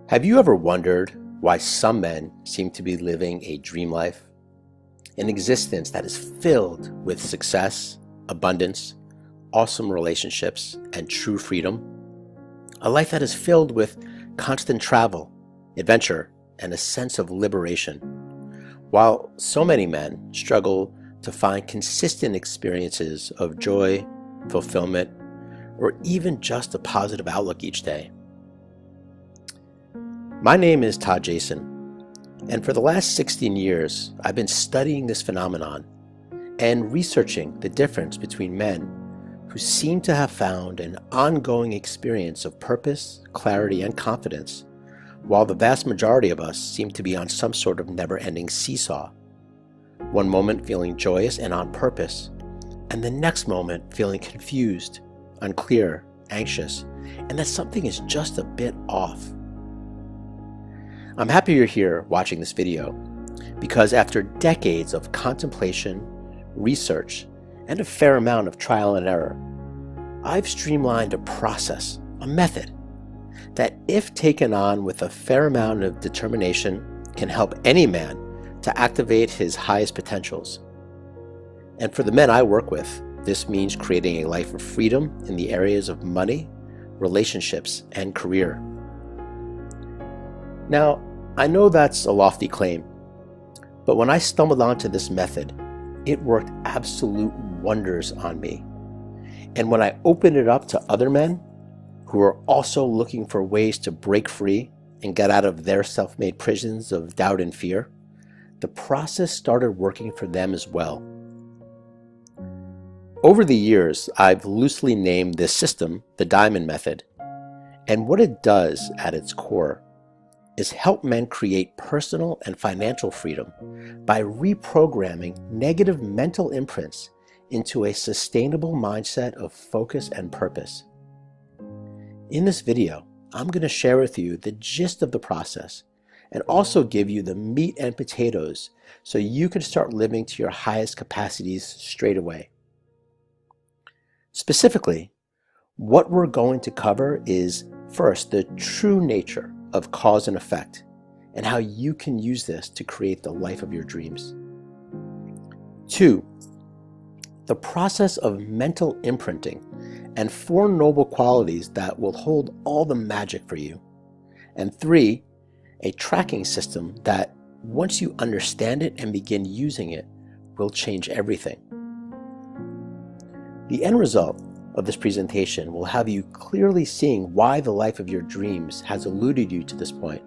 Have you ever wondered why some men seem to be living a dream life? An existence that is filled with success, abundance, awesome relationships, and true freedom? A life that is filled with constant travel, adventure, and a sense of liberation. While so many men struggle to find consistent experiences of joy, fulfillment, or even just a positive outlook each day. My name is Todd, and for the last 16 years, I've been studying this phenomenon and researching the difference between men who seem to have found an ongoing experience of purpose, clarity, and confidence, while the vast majority of us seem to be on some sort of never-ending seesaw. One moment feeling joyous and on purpose, and the next moment feeling confused, unclear, anxious, and that something is just a bit off. I'm happy you're here watching this video because after decades of contemplation, research, and a fair amount of trial and error, I've streamlined a process, a method, that if taken on with a fair amount of determination can help any man to activate his highest potentials. And for the men I work with, this means creating a life of freedom in the areas of money, relationships, and career. Now, I know that's a lofty claim, but when I stumbled onto this method, it worked absolute wonders on me. And when I opened it up to other men who are also looking for ways to break free and get out of their self-made prisons of doubt and fear, the process started working for them as well. Over the years, I've loosely named this system the Diamond Method, and what it does at its core is help men create personal and financial freedom by reprogramming negative mental imprints into a sustainable mindset of focus and purpose. In this video, I'm going to share with you the gist of the process and also give you the meat and potatoes so you can start living to your highest capacities straight away. Specifically, what we're going to cover is first the true nature of cause and effect, and how you can use this to create the life of your dreams. 2, the process of mental imprinting and 4 noble qualities that will hold all the magic for you. And 3, a tracking system that, once you understand it and begin using it, will change everything. The end result of this presentation will have you clearly seeing why the life of your dreams has eluded you to this point,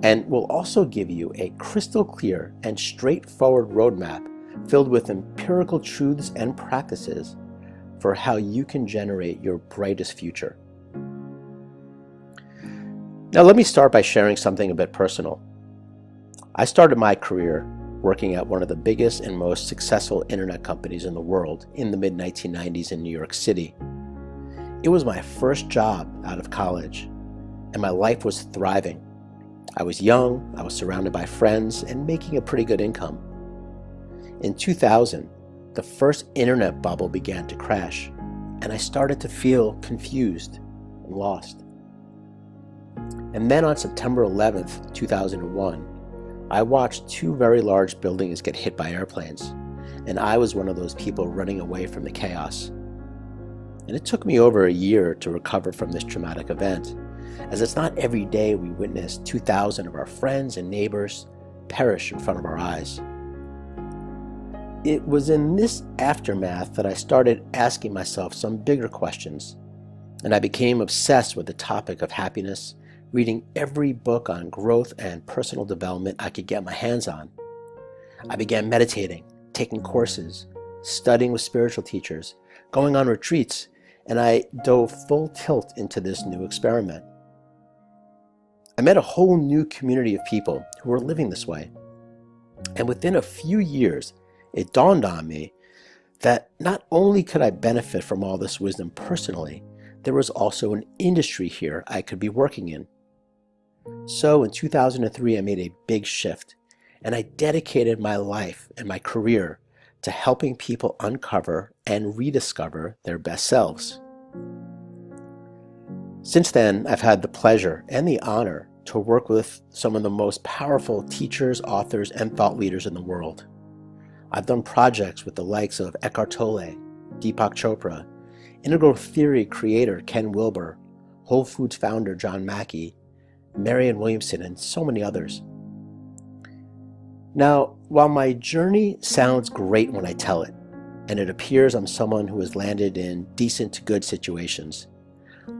and will also give you a crystal clear and straightforward roadmap filled with empirical truths and practices for how you can generate your brightest future. Now let me start by sharing something a bit personal. I started my career working at one of the biggest and most successful internet companies in the world in the mid-1990s in New York City. It was my first job out of college, and my life was thriving. I was young, I was surrounded by friends, and making a pretty good income. In 2000, the first internet bubble began to crash, and I started to feel confused and lost. And then on September 11th, 2001, I watched 2 very large buildings get hit by airplanes, and I was one of those people running away from the chaos. And it took me over a year to recover from this traumatic event, as it's not every day we witness 2,000 of our friends and neighbors perish in front of our eyes. It was in this aftermath that I started asking myself some bigger questions, and I became obsessed with the topic of happiness, reading every book on growth and personal development I could get my hands on. I began meditating, taking courses, studying with spiritual teachers, going on retreats, and I dove full tilt into this new experiment. I met a whole new community of people who were living this way. And within a few years, it dawned on me that not only could I benefit from all this wisdom personally, there was also an industry here I could be working in. So in 2003, I made a big shift, and I dedicated my life and my career to helping people uncover and rediscover their best selves. Since then, I've had the pleasure and the honor to work with some of the most powerful teachers, authors, and thought leaders in the world. I've done projects with the likes of Eckhart Tolle, Deepak Chopra, integral theory creator Ken Wilber, Whole Foods founder John Mackey, Marianne Williamson, and so many others. Now, while my journey sounds great when I tell it, and it appears I'm someone who has landed in decent to good situations,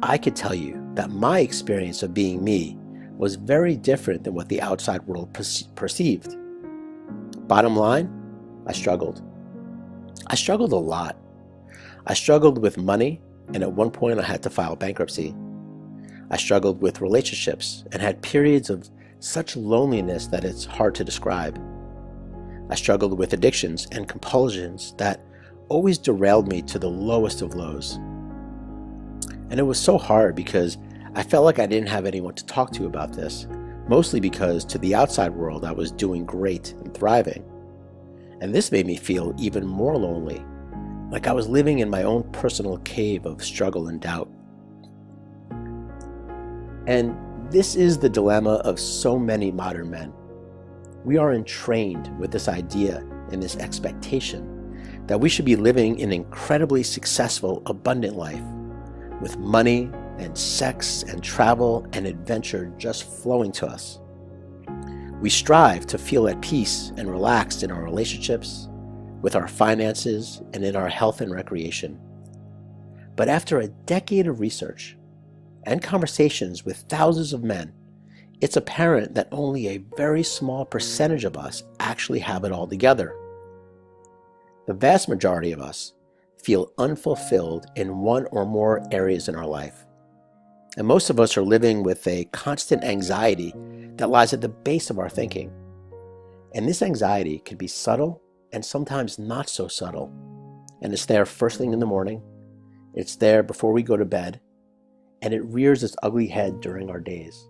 I could tell you that my experience of being me was very different than what the outside world perceived. Bottom line, I struggled. I struggled a lot. I struggled with money, and at one point I had to file bankruptcy. I struggled with relationships and had periods of such loneliness that it's hard to describe. I struggled with addictions and compulsions that always derailed me to the lowest of lows. And it was so hard because I felt like I didn't have anyone to talk to about this, mostly because to the outside world I was doing great and thriving. And this made me feel even more lonely, like I was living in my own personal cave of struggle and doubt. And this is the dilemma of so many modern men. We are entrained with this idea and this expectation that we should be living an incredibly successful, abundant life, with money and sex and travel and adventure just flowing to us. We strive to feel at peace and relaxed in our relationships, with our finances, and in our health and recreation. But after a decade of research and conversations with thousands of men, it's apparent that only a very small percentage of us actually have it all together. The vast majority of us feel unfulfilled in one or more areas in our life. And most of us are living with a constant anxiety that lies at the base of our thinking. And this anxiety can be subtle and sometimes not so subtle. And it's there first thing in the morning, it's there before we go to bed, and it rears its ugly head during our days.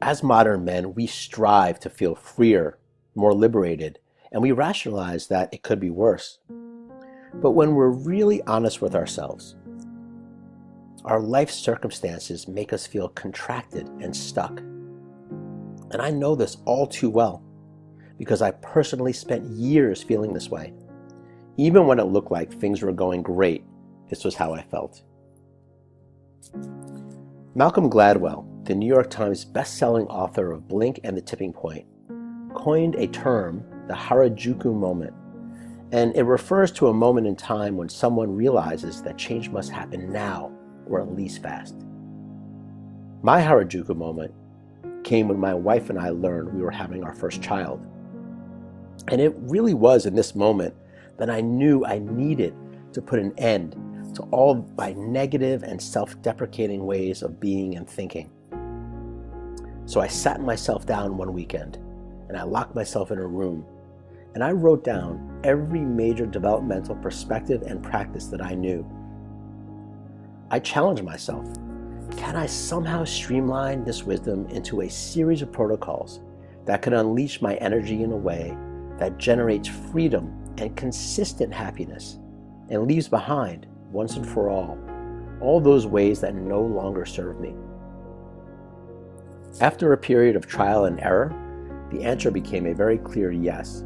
As modern men, we strive to feel freer, more liberated, and we rationalize that it could be worse. But when we're really honest with ourselves, our life circumstances make us feel contracted and stuck. And I know this all too well because I personally spent years feeling this way. Even when it looked like things were going great, this was how I felt. Malcolm Gladwell, the New York Times best-selling author of Blink and the Tipping Point, coined a term, the Harajuku moment, and it refers to a moment in time when someone realizes that change must happen now, or at least fast. My Harajuku moment came when my wife and I learned we were having our first child. And it really was in this moment that I knew I needed to put an end to all my negative and self-deprecating ways of being and thinking. So I sat myself down one weekend and I locked myself in a room and I wrote down every major developmental perspective and practice that I knew. I challenged myself. Can I somehow streamline this wisdom into a series of protocols that can unleash my energy in a way that generates freedom and consistent happiness and leaves behind, once and for all those ways that no longer serve me? After a period of trial and error, the answer became a very clear yes.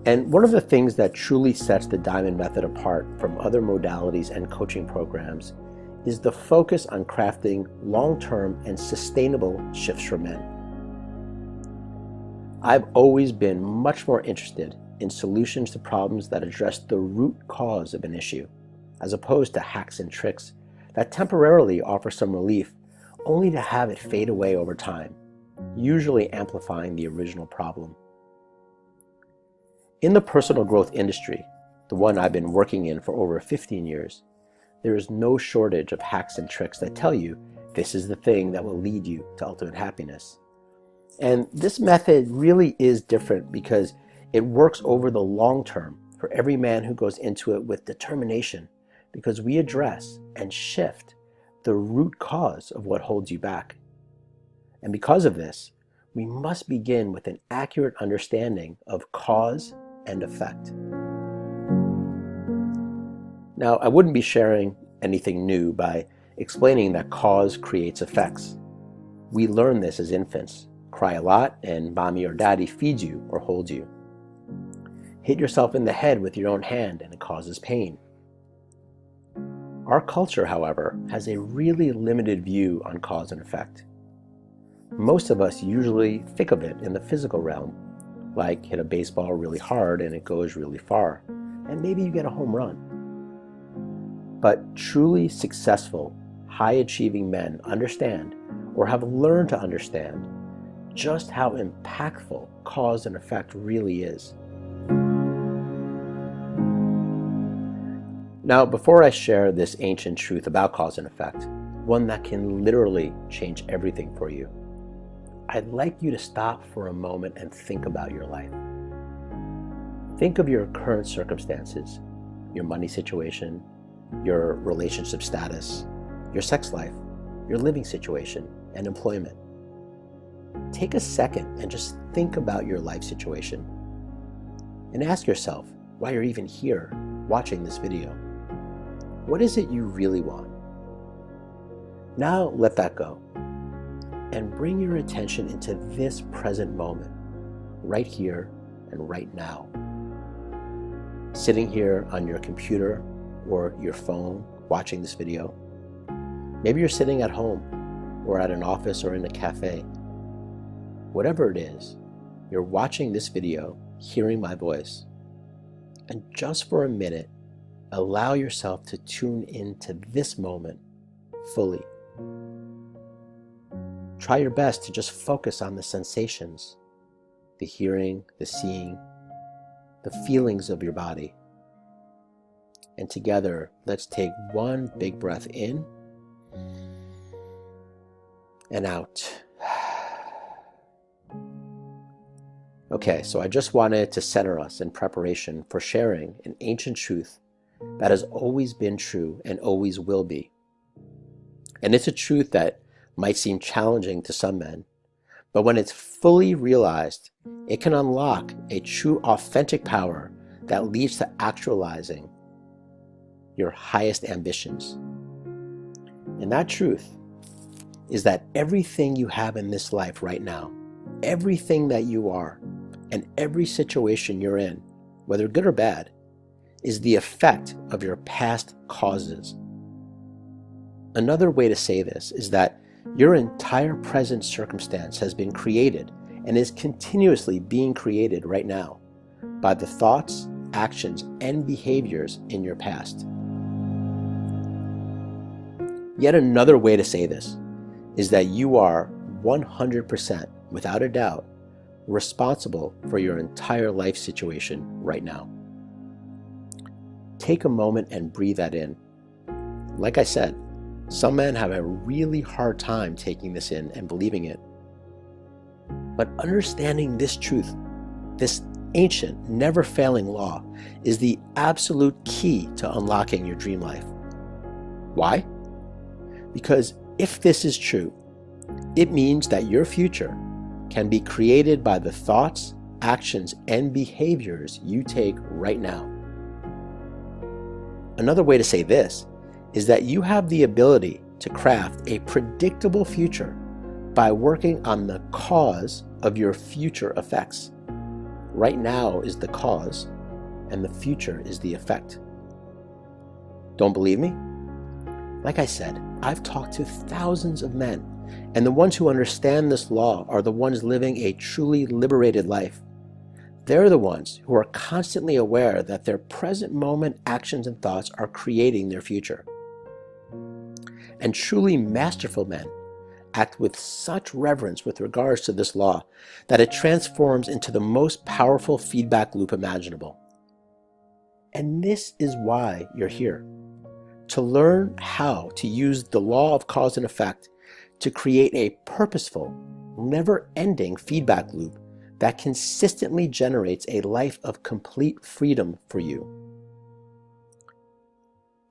And one of the things that truly sets the Diamond Method apart from other modalities and coaching programs is the focus on crafting long-term and sustainable shifts for men. I've always been much more interested in solutions to problems that address the root cause of an issue, as opposed to hacks and tricks that temporarily offer some relief, only to have it fade away over time, usually amplifying the original problem. In the personal growth industry, the one I've been working in for over 15 years, there is no shortage of hacks and tricks that tell you this is the thing that will lead you to ultimate happiness. And this method really is different because it works over the long term for every man who goes into it with determination, because we address and shift the root cause of what holds you back. And because of this, we must begin with an accurate understanding of cause and effect. Now, I wouldn't be sharing anything new by explaining that cause creates effects. We learn this as infants. Cry a lot and mommy or daddy feeds you or holds you. Hit yourself in the head with your own hand and it causes pain. Our culture, however, has a really limited view on cause and effect. Most of us usually think of it in the physical realm, like hit a baseball really hard and it goes really far, and maybe you get a home run. But truly successful, high-achieving men understand, or have learned to understand, just how impactful cause and effect really is. Now, before I share this ancient truth about cause and effect, one that can literally change everything for you, I'd like you to stop for a moment and think about your life. Think of your current circumstances, your money situation, your relationship status, your sex life, your living situation, and employment. Take a second and just think about your life situation and ask yourself why you're even here watching this video. What is it you really want? Now let that go and bring your attention into this present moment, right here and right now. Sitting here on your computer or your phone watching this video. Maybe you're sitting at home or at an office or in a cafe. Whatever it is, you're watching this video, hearing my voice, and just for a minute, allow yourself to tune into this moment fully. Try your best to just focus on the sensations, the hearing, the seeing, the feelings of your body. And together, let's take one big breath in and out. Okay, so I just wanted to center us in preparation for sharing an ancient truth that has always been true and always will be. And it's a truth that might seem challenging to some men, but when it's fully realized, it can unlock a true authentic power that leads to actualizing your highest ambitions. And that truth is that everything you have in this life right now, everything that you are, and every situation you're in, whether good or bad, is the effect of your past causes. Another way to say this is that your entire present circumstance has been created and is continuously being created right now by the thoughts, actions, and behaviors in your past. Yet another way to say this is that you are 100%, without a doubt, responsible for your entire life situation right now. Take a moment and breathe that in. Like I said, some men have a really hard time taking this in and believing it. But understanding this truth, this ancient, never-failing law, is the absolute key to unlocking your dream life. Why? Because if this is true, it means that your future can be created by the thoughts, actions, and behaviors you take right now. Another way to say this is that you have the ability to craft a predictable future by working on the cause of your future effects. Right now is the cause, and the future is the effect. Don't believe me? Like I said, I've talked to thousands of men, and the ones who understand this law are the ones living a truly liberated life. They're the ones who are constantly aware that their present moment actions and thoughts are creating their future. And truly masterful men act with such reverence with regards to this law that it transforms into the most powerful feedback loop imaginable. And this is why you're here, to learn how to use the law of cause and effect to create a purposeful, never-ending feedback loop that consistently generates a life of complete freedom for you.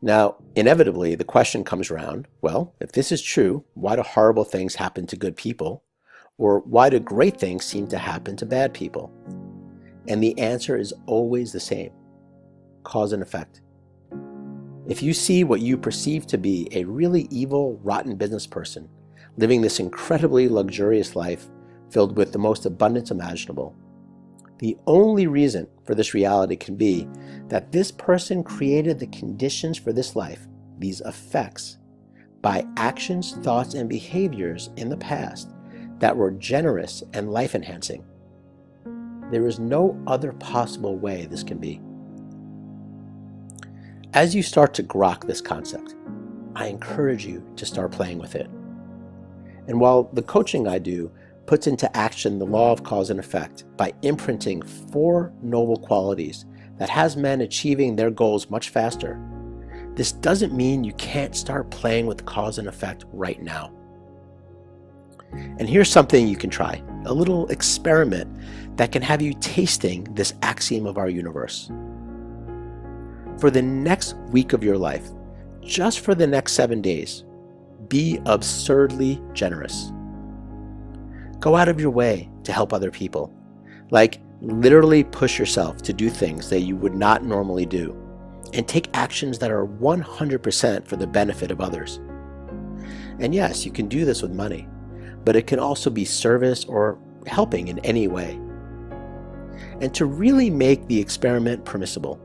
Now, inevitably, the question comes around, well, if this is true, why do horrible things happen to good people? Or why do great things seem to happen to bad people? And the answer is always the same: cause and effect. If you see what you perceive to be a really evil, rotten business person living this incredibly luxurious life filled with the most abundance imaginable, the only reason for this reality can be that this person created the conditions for this life, these effects, by actions, thoughts, and behaviors in the past that were generous and life-enhancing. There is no other possible way this can be. As you start to grok this concept, I encourage you to start playing with it. And while the coaching I do puts into action the law of cause and effect by imprinting 4 noble qualities that has men achieving their goals much faster, this doesn't mean you can't start playing with cause and effect right now. And here's something you can try, a little experiment that can have you tasting this axiom of our universe. For the next week of your life, just for the next 7 days, be absurdly generous. Go out of your way to help other people. Like literally push yourself to do things that you would not normally do, and take actions that are 100% for the benefit of others. And yes, you can do this with money, but it can also be service or helping in any way. And to really make the experiment permissible,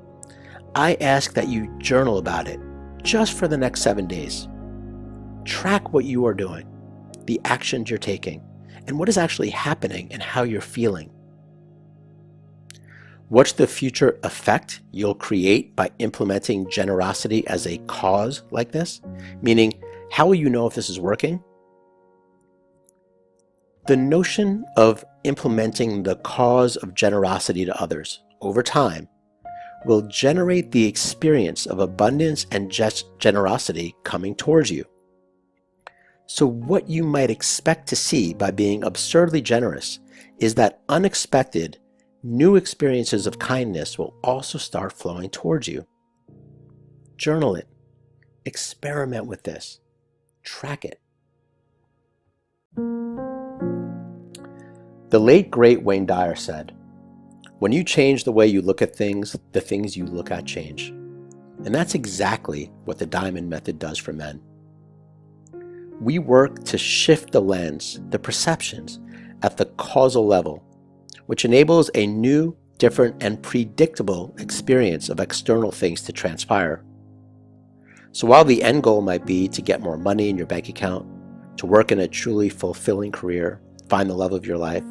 I ask that you journal about it just for the next 7 days. Track what you are doing, the actions you're taking, and what is actually happening and how you're feeling. What's the future effect you'll create by implementing generosity as a cause like this? Meaning, how will you know if this is working? The notion of implementing the cause of generosity to others over time will generate the experience of abundance and generosity coming towards you. So what you might expect to see by being absurdly generous is that unexpected new experiences of kindness will also start flowing towards you. Journal it. Experiment with this. Track it. The late, great Wayne Dyer said, "When you change the way you look at things, the things you look at change." And that's exactly what the Diamond Method does for men. We work to shift the lens, the perceptions, at the causal level, which enables a new, different, and predictable experience of external things to transpire. So while the end goal might be to get more money in your bank account, to work in a truly fulfilling career, find the love of your life,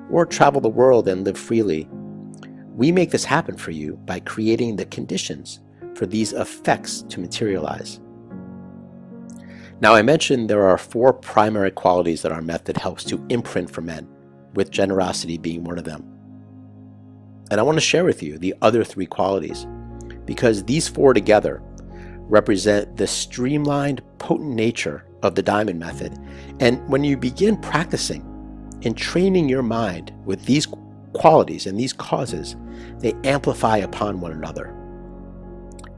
or travel the world and live freely, we make this happen for you by creating the conditions for these effects to materialize. Now, I mentioned there are 4 primary qualities that our method helps to imprint for men, with generosity being one of them. And I want to share with you the other 3 qualities, because these 4 together represent the streamlined, potent nature of the Diamond Method. And when you begin practicing and training your mind with these qualities and these causes, they amplify upon one another.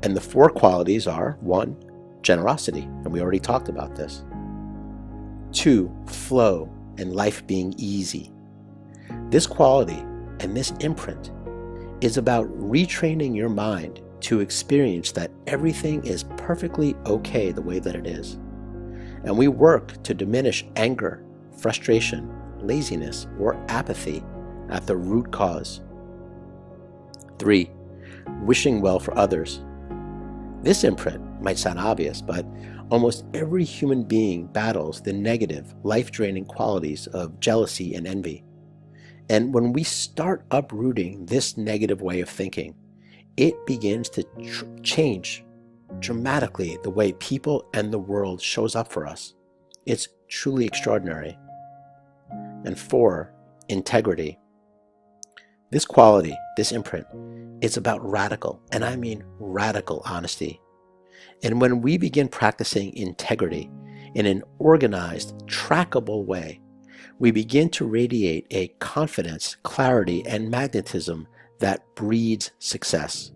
And the 4 qualities are: 1, generosity, and we already talked about this. 2, flow and life being easy. This quality and this imprint is about retraining your mind to experience that everything is perfectly okay the way that it is. And we work to diminish anger, frustration, laziness, or apathy at the root cause. 3, wishing well for others. This imprint might sound obvious, but almost every human being battles the negative, life-draining qualities of jealousy and envy. And when we start uprooting this negative way of thinking, it begins to change dramatically the way people and the world shows up for us. It's truly extraordinary. And 4, integrity. This quality, this imprint, is about radical, and I mean radical honesty. And when we begin practicing integrity in an organized, trackable way, we begin to radiate a confidence, clarity, and magnetism that breeds success.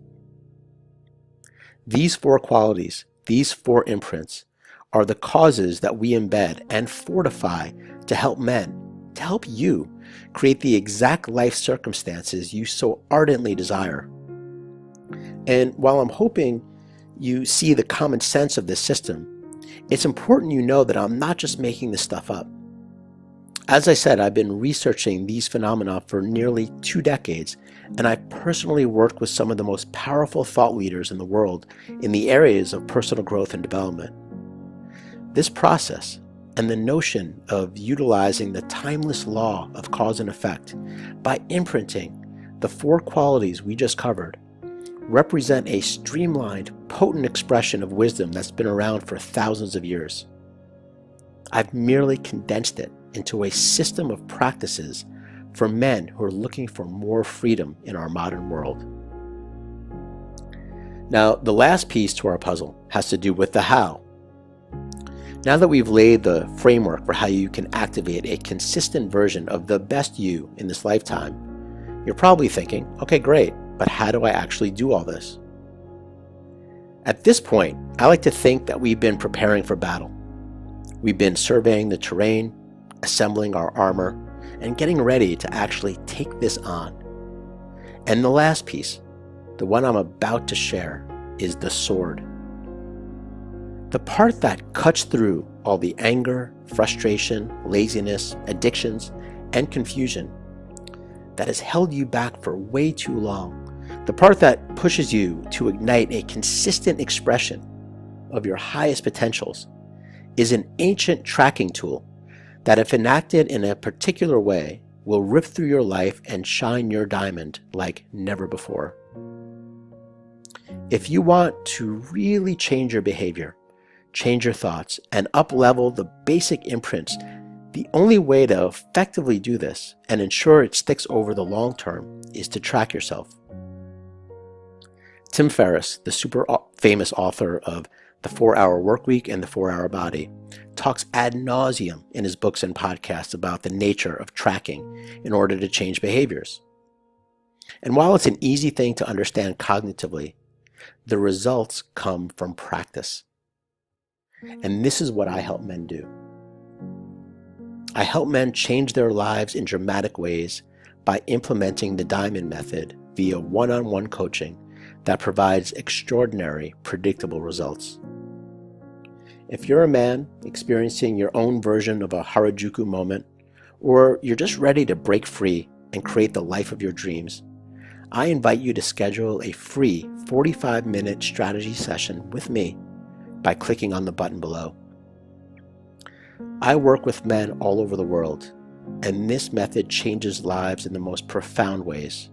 These 4 qualities, these 4 imprints, are the causes that we embed and fortify to help men, to help you create the exact life circumstances you so ardently desire. And while I'm hoping you see the common sense of this system, it's important you know that I'm not just making this stuff up. As I said, I've been researching these phenomena for nearly 2 decades, and I've personally worked with some of the most powerful thought leaders in the world in the areas of personal growth and development. This process and the notion of utilizing the timeless law of cause and effect by imprinting the 4 qualities we just covered represent a streamlined, potent expression of wisdom that's been around for thousands of years. I've merely condensed it into a system of practices for men who are looking for more freedom in our modern world. Now, the last piece to our puzzle has to do with the how. Now that we've laid the framework for how you can activate a consistent version of the best you in this lifetime, you're probably thinking, okay, great, but how do I actually do all this? At this point, I like to think that we've been preparing for battle. We've been surveying the terrain, assembling our armor, and getting ready to actually take this on. And the last piece, the one I'm about to share, is the sword. The part that cuts through all the anger, frustration, laziness, addictions, and confusion that has held you back for way too long. The part that pushes you to ignite a consistent expression of your highest potentials is an ancient tracking tool that, if enacted in a particular way, will rip through your life and shine your diamond like never before. If you want to really change your behavior, change your thoughts, and up-level the basic imprints, the only way to effectively do this and ensure it sticks over the long term is to track yourself. Tim Ferriss, the super famous author of The 4-Hour Workweek and The 4-Hour Body, talks ad nauseum in his books and podcasts about the nature of tracking in order to change behaviors. And while it's an easy thing to understand cognitively, the results come from practice. And this is what I help men do. I help men change their lives in dramatic ways by implementing the Diamond Method via one-on-one coaching that provides extraordinary, predictable results. If you're a man experiencing your own version of a Harajuku moment, or you're just ready to break free and create the life of your dreams, I invite you to schedule a free 45-minute strategy session with me by clicking on the button below. I work with men all over the world, and this method changes lives in the most profound ways.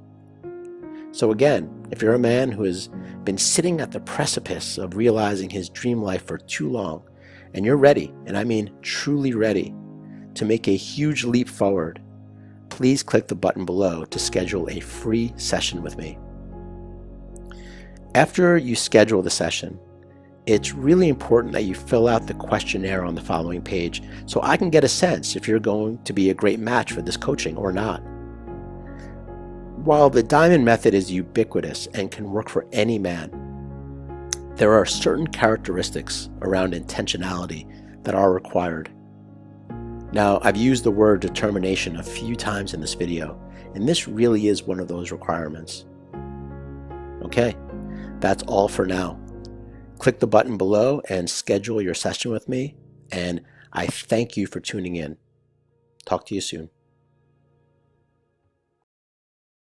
So again, if you're a man who has been sitting at the precipice of realizing his dream life for too long, and you're ready, and I mean truly ready, to make a huge leap forward, please click the button below to schedule a free session with me. After you schedule the session, it's really important that you fill out the questionnaire on the following page so I can get a sense if you're going to be a great match for this coaching or not. While the Diamond Method is ubiquitous and can work for any man, there are certain characteristics around intentionality that are required. Now, I've used the word determination a few times in this video, and this really is one of those requirements. Okay, that's all for now. Click the button below and schedule your session with me, and I thank you for tuning in. Talk to you soon.